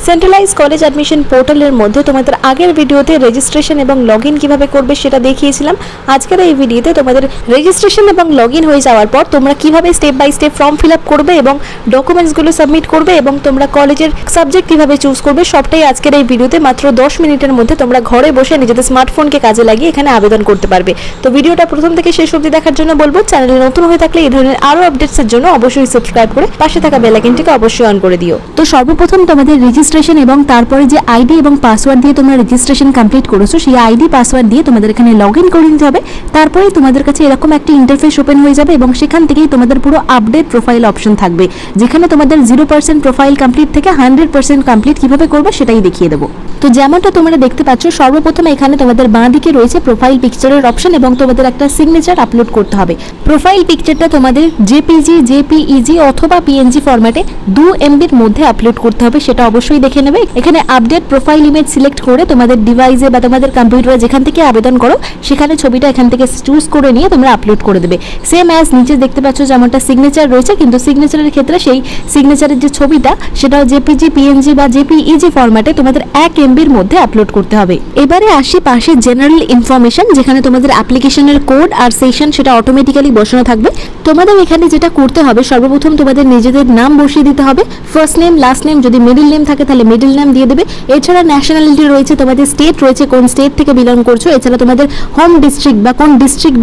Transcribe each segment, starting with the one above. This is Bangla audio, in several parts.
সেন্ট্রালাইজ কলেজ অ্যাডমিশন পোর্টালের মধ্যে তোমাদের আগের ভিডিওতে রেজিস্ট্রেশন এবং লগইন কিভাবে করবে সেটা দেখিয়েছিলাম। আজকের এই ভিডিওতে তোমাদের রেজিস্ট্রেশন এবং লগইন হয়ে যাওয়ার পর তোমরা কিভাবে step by step form fill up করবে এবং ডকুমেন্টসগুলো সাবমিট করবে এবং তোমরা কলেজের সাবজেক্ট কিভাবে চুজ করবে সবটাই আজকের এই ভিডিওতে মাত্র 10 মিনিটের মধ্যে তোমরা ঘরে বসে নিজেদের স্মার্টফোনকে কাজে লাগিয়ে এখানে আবেদন করতে পারবে। তো ভিডিওটা প্রথম থেকে শেষ অবধি দেখার জন্য বলবো। চ্যানেলে নতুন হয়ে থাকলে এই ধরনের আরো আপডেটসের জন্য অবশ্যই সাবস্ক্রাইব করে পাশে থাকা বেল আইকনটিকে অবশ্যই অন করে দিও। তো সর্বপ্রথম তোমাদের রেজিস্ট্রেশন এবং তারপরে যে আইডি এবং পাসওয়ার্ড দিয়ে তোমরা রেজিস্ট্রেশন কমপ্লিট করেছো সেই আইডি পাসওয়ার্ড দিয়ে তোমাদের এখানে লগইন করে নিতে হবে। তারপরে তোমাদের কাছে এরকম একটা ইন্টারফেস ওপেন হয়ে যাবে এবং সেখান থেকেই তোমাদের পুরো আপডেট প্রোফাইল অপশন থাকবে, যেখানে তোমাদের 0% প্রোফাইল কমপ্লিট থেকে 100% কমপ্লিট কিভাবে করবে সেটাই দেখিয়ে দেবো। তো যেমনটা তোমরা দেখতে পাচ্ছ সর্বপ্রথম এখানে তোমাদের বাঁ দিকে রয়েছে প্রোফাইল পিকচারের অপশন এবং তোমাদের একটা সিগনেচার আপলোড করতে হবে। প্রোফাইল পিকচারটা তোমাদের জেপিজি, জেপিইজি অথবা পিএনজি ফরম্যাটে 2 MBর মধ্যে আপলোড করতে হবে, সেটা অবশ্যই দেখে নেবে। এখানে আপডেট প্রোফাইল ইমেজ সিলেক্ট করে তোমাদের ডিভাইসে বা তোমাদের কম্পিউটারে যেখান থেকে আবেদন করো সেখানে ছবিটা এখান থেকে চুজ করে নিয়ে তোমরা আপলোড করে দেবে। সেম অ্যাজ নিচে দেখতে পাচ্ছ যেমনটা সিগনেচার রয়েছে, কিন্তু সিগনেচারের ক্ষেত্রে সেই সিগনেচারের যে ছবিটা সেটাও জেপিজি, পিএনজি বা জেপিইজি ফরম্যাটে তোমাদের 1 MBর মধ্যে আপলোড করতে হবে। এবারে আসি পাশে জেনারেল ইনফরমেশন, যেখানে তোমাদের অ্যাপ্লিকেশনের কোড আর সেশন সেটা অটোমেটিক্যালি বসানো থাকবে। তোমাদের এখানে যেটা করতে হবে সর্বপ্রথম তোমাদের নিজেদের নাম বসিয়ে দিতে হবে, ফার্স্ট নেম, লাস্ট নেম, যদি মিডল নেম থাকে তাহলে মিডল নেম দিয়ে দেবে। এছাড়া ন্যাশনালিটি রয়েছে, তোমাদের স্টেট রয়েছে, কোন স্টেট থেকে বিলং করছো। এছাড়া তোমাদের হোম ডিস্ট্রিক্ট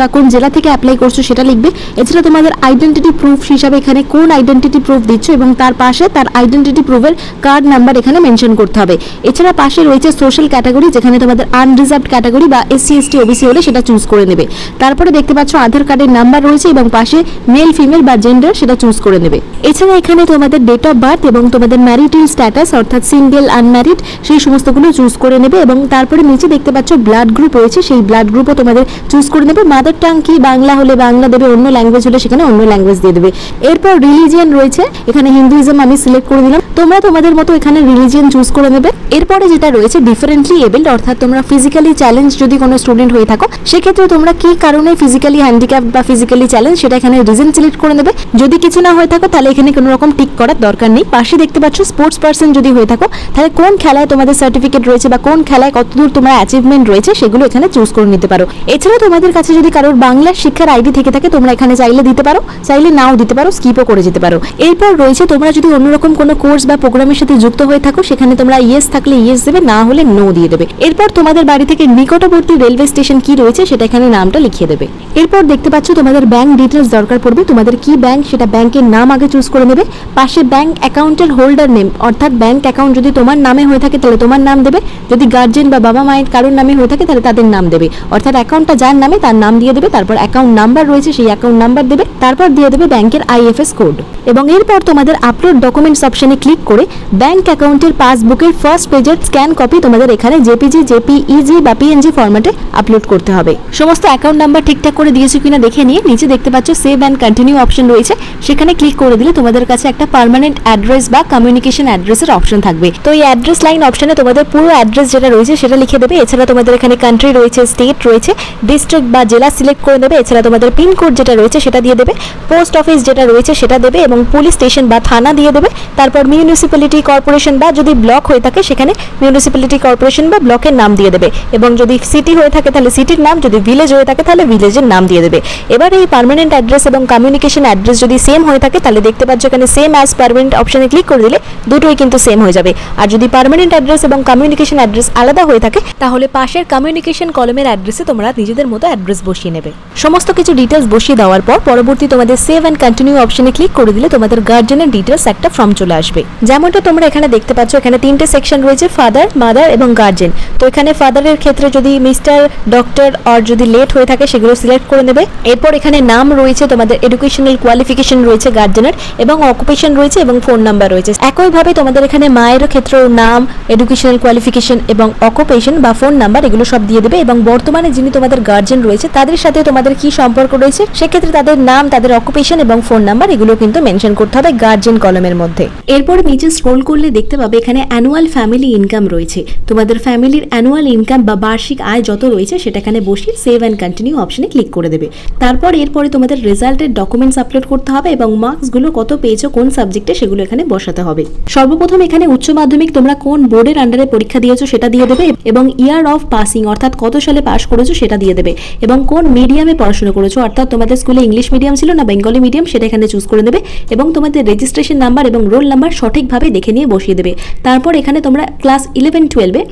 বা কোন জেলা থেকে অ্যাপ্লাই করছো সেটা লিখবে। এছাড়া তোমাদের আইডেন্টিটি প্রুফ হিসাবে এখানে কোন আইডেন্টিটি প্রুফ দিচ্ছ এবং তার পাশে তার আইডেন্টিটি প্রুফের কার্ড নাম্বার এখানে মেনশন করতে হবে। এছাড়া পাশে রয়েছে সোশ্যাল ক্যাটাগরি, যেখানে তোমাদের আনরিজার্ভড ক্যাটাগরি বা SC ST OBC হলে সেটা চুজ করে নেবে। তারপরে দেখতে পাচ্ছ আধার কার্ডের নাম্বার রয়েছে এবং পাশে মেল ফিমেল বা জেন্ডার সেটা চুজ করে নেবে। এছাড়া এখানে তোমাদের ডেট অফ বার্থ এবং তোমাদের ম্যারিটাল স্ট্যাটাস অর্থাৎ সিঙ্গেল, আনম্যারিড সেই সমস্তগুলো চুজ করে নেবে এবং তারপরে নিচে দেখতে পাচ্ছ ব্লাড গ্রুপ রয়েছে, সেই ব্লাড গ্রুপও তোমাদের চুজ করে নেবে। মাদার টাং কি, বাংলা হলে বাংলা দেবে, অন্য ল্যাঙ্গুয়েজ হলে সেখানে অন্য ল্যাঙ্গুয়েজ দিয়ে দেবে। এরপর রিলিজিয়ান রয়েছে, এখানে হিন্দুইজম আমি সিলেক্ট করে দিলাম, তোমরা তোমাদের মতো এখানে রিলিজিয়ান চুজ করে নেবে। এরপরে যেটা রয়েছে ডিফারেন্টলি এবলড অর্থাৎ তোমরা ফিজিক্যালি চ্যালেঞ্জ যদি কোনো স্টুডেন্ট হয়ে থাকো সেক্ষেত্রে তোমরা কি কারণে ফিজিক্যালি হ্যান্ডিক্যাপ বা ফিজিক্যালি চ্যালেঞ্জ সেটা এখানে রিজন সিলেক্ট করে নেবে। যদি কিছু না হয়ে থাকো তাহলে এখানে কোনো রকম টিক করার দরকার নেই। পাশে দেখতে পাচ্ছ স্পোর্টস পার্সন যদি হয়ে থাকো তাহলে কোন খেলায় তোমাদের সার্টিফিকেট রয়েছে বা কোন খেলায় কতদূর তোমার অ্যাচিভমেন্ট রয়েছে সেগুলো এখানে চুজ করে নিতে পারো। এছাড়া তোমাদের কাছে যদি কারোর বাংলা শিক্ষার আইডি থেকে থাকে তোমরা এখানে চাইলে দিতে পারো, চাইলে নাও দিতে পারো, স্কিপও করে যেতে পারো। এরপর রয়েছে তোমরা যদি অন্যরকম কোনো কোর্স বা প্রোগ্রামের সাথে যুক্ত হয়ে থাকো সেখানে তোমরা ইয়েস থাকলে ইয়েস দেবে, না হলে নো দিয়ে দেবে। এরপর তোমাদের বাড়ি থেকে নিকটবর্তী রেলওয়ে স্টেশন কি রয়েছে সেটা এখানে নামটা লিখিয়ে দেবে। এরপর দেখতে পাচ্ছ তোমাদের ব্যাংক ডিটেলস দরকার পড়বে, তোমাদের কি ব্যাংক সেটা ব্যাংকের নাম আগে চুজ করে নেবে। পাশে ব্যাংক অ্যাকাউন্টের হোল্ডার নেম অর্থাৎ ব্যাংক অ্যাকাউন্ট যদি তোমার নামে হয়ে থাকে তাহলে তোমার নাম দেবে, যদি গার্জেন বা বাবা মায়ের কারোর নামে হয়ে থাকে তাহলে তাদের নাম দেবে, অর্থাৎ অ্যাকাউন্টটা যার নামে তার নাম দিয়ে দেবে। তারপর অ্যাকাউন্ট নাম্বার রয়েছে সেই অ্যাকাউন্ট নাম্বার দেবে, তারপর দিয়ে দেবে ব্যাংকের IFS কোড এবং এরপর তোমাদের আপলোড ডকুমেন্টস অপশনে ক্লিক করে ব্যাংক অ্যাকাউন্টের পাসবুকের ফার্স্ট পেজের স্ক্যান কপি তোমাদের এখানে জেপিজি, জেপিইজি বা পিএনজি ফরম্যাটে আপলোড করতে হবে। সমস্ত অ্যাকাউন্ট নাম্বার ঠিকঠাক করে দিয়েছো কিনা দেখে নিয়ে নিচে দেখতে পাচ্ছ সেভ অ্যান্ড কন্টিনিউ অপশন রয়েছে, সেখানে ক্লিক করে দিলে তোমাদের কাছে একটা পার্মানেন্ট অ্যাড্রেস বা কমিউনিকেশন অ্যাড্রেসের অপশন থাকবে। তো এই অ্যাড্রেস লাইন অপশনে তোমাদের পুরো অ্যাড্রেস যেটা রয়েছে সেটা লিখে দেবে। এছাড়া তোমাদের এখানে কান্ট্রি রয়েছে, স্টেট রয়েছে, ডিস্ট্রিক্ট বা জেলা সিলেক্ট করে দেবে। এছাড়া তোমাদের পিনকোড যেটা রয়েছে সেটা দিয়ে দেবে, পোস্ট অফিস যেটা রয়েছে সেটা দেবে এবং পুলিশ স্টেশন বা থানা দিয়ে দেবে। তারপর মিউনিসিপ্যালিটি, কর্পোরেশন বা যদি ব্লক হয়ে থাকে সেখানে মিউনিসিপ্যালিটি, কর্পোরেশন বা ব্লকের নাম দিয়ে দেবে এবং যদি সিটি হয়ে থাকে তাহলে সিটির নাম, যদি ভিলেজ হয়ে থাকে তাহলে ভিলেজের নাম দিয়ে দেবে। এবার এই পার্মানেন্ট অ্যাড্রেস এবং কমিউনিকেশন অ্যাড্রেস যদি সেম হয়ে থাকে তাহলে দেখতে পাচ্ছ এখানে সেম অ্যাজ পার্মানেন্ট অপশনে ক্লিক করে দিলে দুটোই কিন্তু সেম হয়ে যাবে। আর যদি পার্মানেন্ট অ্যাড্রেস এবং কমিউনিকেশন অ্যাড্রেস আলাদা হয়ে থাকে তাহলে পাশের কমিউনিকেশন কলমের অ্যাড্রেসে তোমরা নিজেদের মতো অ্যাড্রেস বসিয়ে নেবে। সমস্ত কিছু ডিটেলস বসিয়ে দেওয়ার পর পরবর্তী তোমাদের সেভ অ্যান্ড কন্টিনিউ অপশনে ক্লিক করে দিলে তোমাদের গার্জেনের ডিটেলস একটা ফর্ম চলে আসবে। যেমনটা তোমরা এখানে দেখতে পাচ্ছ এখানে 3টে সেকশন রয়েছে, ফাদার, মাদার এবং গার্জেন। তো এখানে ফাদারের ক্ষেত্রে যদি মিস্টার, ডক্টর আর যদি লেট হয়ে থাকে সেগুলো সিলেক্ট করে নেবে। এরপর এখানে নাম রয়েছে, তোমাদের এডুকেশনাল কোয়ালিফিকেশন রয়েছে গার্জেনের এবং অকুপেশন রয়েছে এবং ফোন নাম্বার রয়েছে। একইভাবে তোমাদের এখানে মায়ের ক্ষেত্রেও নাম, এডুকেশনাল কোয়ালিফিকেশন এবং অকুপেশন বা ফোন নাম্বার এগুলো সব দিয়ে দেবে এবং বর্তমানে যিনি তোমাদের গার্জেন রয়েছে তাদের সাথে তোমাদের কি সম্পর্ক রয়েছে সেক্ষেত্রে তাদের নাম, তাদের অকুপেশন এবং ফোন নাম্বার এগুলো কিন্তু মেনশন করতে হবে গার্জেন কলমের মধ্যে। এরপরে নিচে স্ক্রল করলে দেখতে পাবে এখানে অ্যানুয়াল ফ্যামিলি ইনকাম রয়েছে। তোমাদের ফ্যামিলির অ্যানুয়াল ইনকাম বা বার্ষিক আয় যত রয়েছে সেটা এখানে বসিয়ে সেভ অ্যান্ড কন্টিনিউ অপশনে ক্লিক করে দেবে। তারপর এরপরে তোমাদের রেজাল্টের ডকুমেন্টস আপলোড করতে হবে এবং মার্কসগুলো কত পেয়েছো কোন সাবজেক্টে সেগুলো এখানে বসাতে হবে। সর্বপ্রথম এখানে উচ্চ মাধ্যমিক তোমরা কোন বোর্ডের আন্ডারে পরীক্ষা দিয়েছো সেটা দিয়ে দেবে এবং ইয়ার অফ পাসিং অর্থাৎ কত সালে পাস করেছো সেটা দিয়ে দেবে এবং কোন মিডিয়ামে পড়াশোনা করেছো অর্থাৎ তোমাদের স্কুলে ইংলিশ মিডিয়াম ছিল না বেঙ্গলি মিডিয়াম সেটা এখানে চুজ করে দেবে এবং তোমাদের রেজিস্ট্রেশন নাম্বার এবং রোল নাম্বার সঠিকভাবে দেখে নিয়ে বসিয়ে দেবে। তারপর এখানে তোমরা ক্লাস 11-12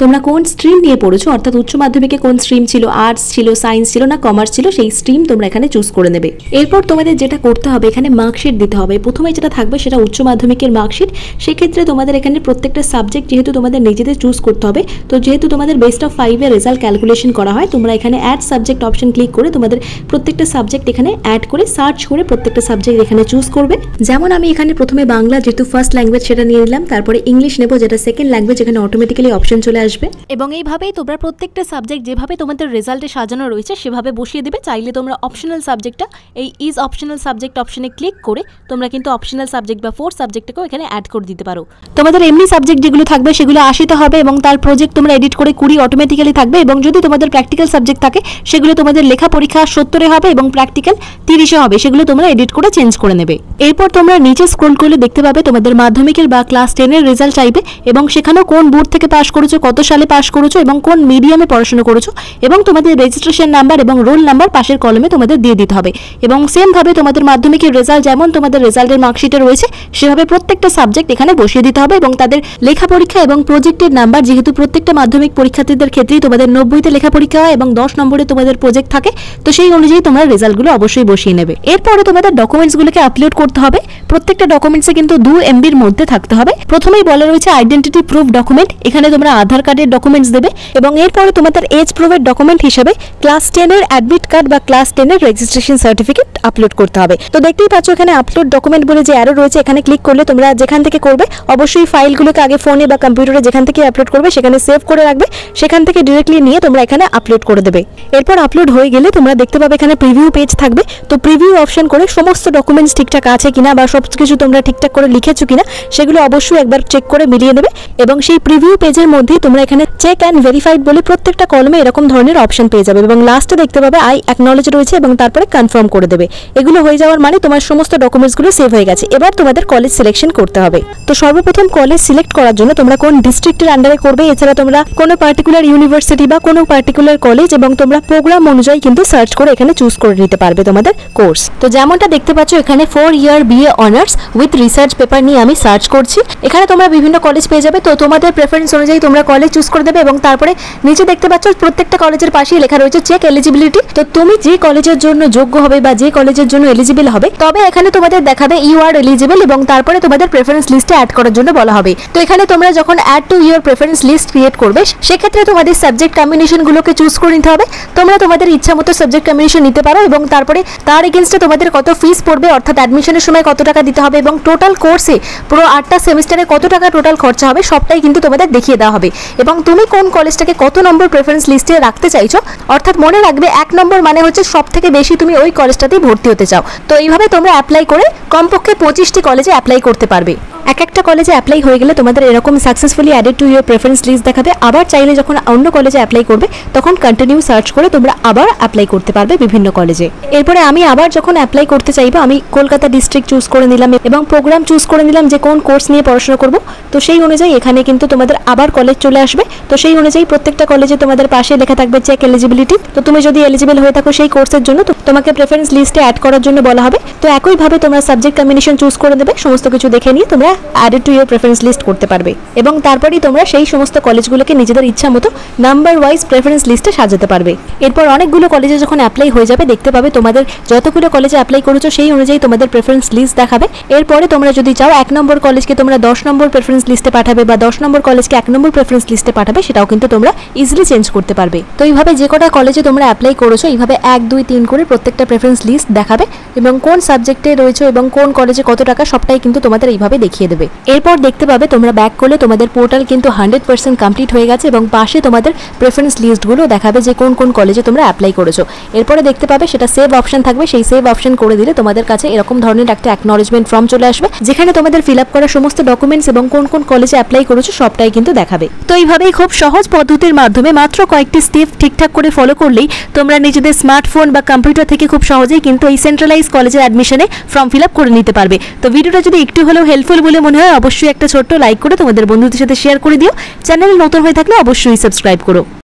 তোমরা কোন স্ট্রিম নিয়ে পড়েছো অর্থাৎ উচ্চ মাধ্যমিকে কোন স্ট্রিম ছিল, আর্টস ছিল, সায়েন্স ছিল না কমার্স ছিল, সেই স্ট্রিম তোমরা এখানে চুজ করে নেবে। এরপর তোমাদের যেটা করতে হবে এখানে মার্কশিট দিতে হবে। প্রথমে যেটা থাকবে সেটা উচ্চ মাধ্যমিকের মার্কশিট। সেক্ষেত্রে তোমাদের এখানে প্রত্যেকটা সাবজেক্ট যেহেতু তোমাদের নিজেদের চুজ করতে হবে, তো যেহেতু তোমাদের বেস্ট অফ 5 এর রেজাল্ট ক্যালকুলেশন করা হয়, তোমরা এখানে অ্যাড সাবজেক্ট অপশন ক্লিক করে তোমাদের প্রত্যেকটা সাবজেক্ট এখানে অ্যাড করে সার্চ করে প্রত্যেকটা সাবজেক্ট এখানে চুজ করবে। যেমন আমি এখানে প্রথমে বাংলা যেহেতু ফার্স্ট ল্যাঙ্গুয়েজ সেটা নিয়ে নিলাম, তারপরে ইংলিশ নেব যেটা সেকেন্ড ল্যাঙ্গুয়েজ, এখানে অটোমেটিক্যালি অপশন চলে আসবে এবং এইভাবেই তোমরা প্রত্যেকটা সাবজেক্ট যেভাবে তোমাদের রেজাল্টে সাজানো রয়েছে সেভাবে বসিয়ে দেবে। চাইলে তোমরা অপশনাল সাবজেক্টটা এই ইজ অপশনাল সাবজেক্ট অপশনে ক্লিক করে তোমরা কিন্তু অপশনাল সাবজেক্ট বা 4 সাবজেক্টকেও এখানে অ্যাড করে দিতে পারো। তোমাদের এমনি সাবজেক্ট যেগুলো থাকবে সেগুলো 80তে হবে এবং তার প্রজেক্ট তোমরা এডিট করে 20 অটোমেটিক্যালি থাকবে এবং যদি তোমাদের প্র্যাকটিক্যাল সাবজেক্ট থাকে সেগুলো তোমাদের লেখা পরীক্ষা 70-এ হবে এবং প্র্যাকটিক্যাল 30-এ হবে, সেগুলো তোমরা এডিট করে চেঞ্জ করে নেবে। এরপর তোমরা নিচে স্ক্রল করলে দেখতে পাবে তোমাদের মাধ্যমিকের বা ক্লাস 10 এর রেজাল্ট চাইবে এবং সেখানেও কোন বোর্ড থেকে পাস করেছো, কত সালে পাস করেছো এবং কোন মিডিয়ামে পড়াশোনা করেছো এবং তোমাদের রেজিস্ট্রেশন নাম্বার এবং রোল নাম্বার পাশের কলমে তোমাদের দিয়ে দিতে হবে এবং সেম ভাবে তোমাদের মাধ্যমিকের রেজাল্ট যেমন তোমাদের রেজাল্টের মার্কশিটে রয়েছে সেভাবে প্রত্যেকটা সাবজেক্ট এখানে বসিয়ে দিতে হবে এবং তাদের লেখা পরীক্ষা এবং প্রজেক্টের নাম্বার, যেহেতু প্রত্যেকটা মাধ্যমিক পরীক্ষার্থীদের ক্ষেত্রেই তোমাদের 90তে লেখা পরীক্ষা হয় এবং 10 নম্বরে তোমাদের প্রজেক্ট থাকে, তো সেই অনুযায়ী তোমরা রেজাল্টগুলো অবশ্যই বসিয়ে নেবে। এরপরে তোমাদের ডকুমেন্টসগুলোকে আপলোড করতে হবে। প্রত্যেকটা ডকুমেন্টসে কিন্তু 2 MBর মধ্যে থাকতে হবে। প্রথমেই বলা রয়েছে আইডেন্টিটি প্রুফ ডকুমেন্ট, এখানে তোমরা আধার কার্ডের ডকুমেন্টস দেবে এবং এরপরে তোমাদের এজ প্রুফের ডকুমেন্ট হিসেবে ক্লাস 10 এর অ্যাডমিট কার্ড বা ক্লাস 10 এর রেজিস্ট্রেশন সার্টিফিকেট আপলোড করতে হবে। তো দেখতেই পাচ্ছ এখানে আপলোড ডকুমেন্ট বলে যে অ্যারো রয়েছে, এখানে ক্লিক করলে তোমরা যেখান থেকে করবে অবশ্যই ফাইলগুলোকে আগে ফোনে বা কম্পিউটারে যেখান থেকে আপলোড করবে সেখানে সেভ করে রাখবে, সেখান থেকে ডিরেক্টলি নিয়ে তোমরা এখানে আপলোড করে দেবে। এরপর আপলোড হয়ে গেলে তোমরা দেখতে পাবে এখানে প্রিভিউ পেজ থাকবে, তো প্রিভিউ অপশন করে সমস্ত ডকুমেন্টস ঠিকঠাক আছে কিনা বা সবকিছু তোমরা ঠিকঠাক করে লিখেছো কিনা সেগুলো অবশ্যই একবার চেক করে মিলিয়ে নেবে এবং সেই প্রিভিউ পেজের মধ্যেই তোমরা এখানে চেক অ্যান্ড ভেরিফাইড বলে প্রত্যেকটা কলমে এরকম ধরনের অপশন পেয়ে যাবে এবং লাস্টে দেখতে পাবে আই অ্যাকনলেজ রয়েছে এবং তারপরে কনফার্ম করে দেবে। এগুলো হয়ে যাওয়ার মানে তোমার সমস্ত ডকুমেন্টসগুলো সেভ হয়ে গেছে। এবার তোমাদের কলেজ সিলেকশন করতে হবে। তো সর্বপ্রথম কলেজ সিলেক্ট করার জন্য তোমরা কোন ডিস্ট্রিক্টের আন্ডারে করবে, এছাড়া তোমরা কোনো পার্টিকুলার ইউনিভার্সিটি বা কোনো পার্টিকুলার কলেজ এবং তোমরা প্রোগ্রাম অনুযায়ী কিন্তু সার্চ করে এখানে চুজ করে নিতে পারবে তোমাদের কোর্স। তো যেমনটা দেখতে পাচ্ছ এখানে 4 ইয়ার BA honours with research paper নিয়ে আমি সার্চ করছি। এখানে তোমরা বিভিন্ন কলেজ পেয়ে যাবে, তো তোমাদের প্রেফারেন্স অনুযায়ী তোমরা কলেজ চুজ করে দেবে এবং তারপরে নিচে দেখতে পাচ্ছ প্রত্যেকটা কলেজের পাশেই লেখা রয়েছে চেক এলিজিবিলিটি। তো তুমি যে কলেজের জন্য যোগ্য হবে বা যে কলেজের জন্য এলিজিবল হবে তবে এখানে তোমাদের দেখাবে ইউ আর এলিজিবল এবং তারপরে তোমাদের প্রেফারেন্স লিস্টে অ্যাড করার জন্য বলা হবে। তো এখানে তোমরা যখন add to your preference list create করবে সেক্ষেত্রে তোমাদের সাবজেক্ট কম্বিনেশনগুলোকে চুজ করে নিতে হবে। তোমরা তোমাদের ইচ্ছা মতো সাবজেক্ট কম্বিনেশন নিতে পারো এবং তারপরে তার এগেইনস্টে তোমাদের কত ফিস পড়বে অর্থাৎ অ্যাডমিশনের সময় কত টাকা দিতে হবে এবং টোটাল কোর্সে পুরো 8টা সেমিস্টারে কত টাকা টোটাল খরচা হবে সবটাই কিন্তু তোমাদের দেখিয়ে দেওয়া হবে এবং তুমি কোন কলেজটাকে কত নম্বর প্রেফারেন্স লিস্টে রাখতে চাইছো, অর্থাৎ মনে রাখবে 1 নম্বর মানে হচ্ছে সবথেকে বেশি তুমি ওই কলেজটাতেই ভর্তি হতে চাও। তো এইভাবে তোমরা অ্যাপ্লাই করে কমপক্ষে 25টি কলেজে অ্যাপ্লাই করতে পারবে। এক একটা কলেজে অ্যাপ্লাই হয়ে গেলে তোমাদের এরকম successfully added to your preference list দেখাবে। আবার চাইলে যখন অন্য কলেজে অ্যাপ্লাই করবে তখন কন্টিনিউ সার্চ করে তোমরা আবার অ্যাপ্লাই করতে পারবে বিভিন্ন কলেজে। এরপরে আমি আবার যখন অ্যাপ্লাই করতে চাইবো আমি কলকাতা ডিস্ট্রিক্ট চুজ করে নিলাম এবং প্রোগ্রাম চুজ করে নিলাম যে কোন কোর্স নিয়ে পড়াশোনা করব। তো সেই অনুযায়ী এখানে কিন্তু তোমাদের আবার কলেজ চলে আসবে। তো সেই অনুযায়ী প্রত্যেকটা কলেজে তোমাদের পাশে লেখা থাকবে চেক এলিজিবিলিটি। তো তুমি যদি এলিজিবল হয়ে থাকো সেই কোর্সের জন্য তো তোমাকে প্রেফারেন্স লিস্টে অ্যাড করার জন্য বলা হবে। তো একইভাবে তোমরা সাবজেক্ট কম্বিনেশন চুজ করে দেবে, সমস্ত কিছু দেখে নিয়ে তোমরা added to your preference list করতে পারবে এবং তারপরেই তোমরা সেই সমস্ত কলেজগুলোকে নিজেদের ইচ্ছা মতো নাম্বার ওয়াইজ প্রেফারেন্স লিস্টে সাজাতে পারবে। এরপর অনেকগুলো কলেজে যখন অ্যাপ্লাই হয়ে যাবে দেখতে পাবে তোমাদের যতগুলো কলেজে অ্যাপ্লাই করেছো সেই অনুযায়ী তোমাদের প্রেফারেন্স লিস্ট দেখাবে। এরপরে তোমরা যদি চাও 1 নম্বর কলেজকে তোমরা 10 নম্বর প্রেফারেন্স লিস্টে পাঠাবে বা 10 নম্বর কলেজকে 1 নম্বর প্রেফারেন্স লিস্টে পাঠাবে, সেটাও কিন্তু তোমরা ইজিলি চেঞ্জ করতে পারবে। তো এইভাবে যে কটা কলেজে তোমরা অ্যাপ্লাই করেছো এইভাবে 1, 2, 3 করে প্রত্যেকটা প্রেফারেন্স লিস্ট দেখাবে এবং কোন সাবজেক্টে রয়েছে এবং কোন কলেজে কত টাকা সবটাই কিন্তু তোমাদের এইভাবে দেখিয়ে দেখিয়ে দেবে। এরপর দেখতে পাবে তোমরা ব্যাক করলে তোমাদের পোর্টাল কিন্তু 100% কমপ্লিট হয়ে গেছে এবং পাশে তোমাদের প্রেফারেন্স লিস্টগুলো দেখাবে যে কোন কোন কলেজে তোমরা অ্যাপ্লাই করেছো। এরপরে দেখতে পাবে সেটা সেভ অপশন থাকবে, সেই সেভ অপশন করে দিলে তোমাদের কাছে এরকম ধরনের একটা অ্যাকনলেজমেন্ট ফর্ম চলে আসবে, যেখানে তোমাদের ফিল আপ করা সমস্ত ডকুমেন্টস এবং কোন কোন কলেজে অ্যাপ্লাই করেছো সবটাই কিন্তু দেখাবে। তো এইভাবেই খুব সহজ পদ্ধতির মাধ্যমে মাত্র কয়েকটি স্টেপ ঠিকঠাক করে ফলো করলেই তোমরা নিজেদের স্মার্টফোন বা কম্পিউটার থেকে খুব সহজেই কিন্তু এই সেন্ট্রালাইজ কলেজের অ্যাডমিশনে ফর্ম ফিল আপ করে নিতে পারবে। তো ভিডিওটা যদি একটু হলেও হেল্পফুল বলে মনে হয় অবশ্যই একটা ছোট্ট লাইক করে তোমাদের বন্ধুদের সাথে শেয়ার করে দিও। চ্যানেলে নতুন হয়ে থাকলে অবশ্যই সাবস্ক্রাইব করো।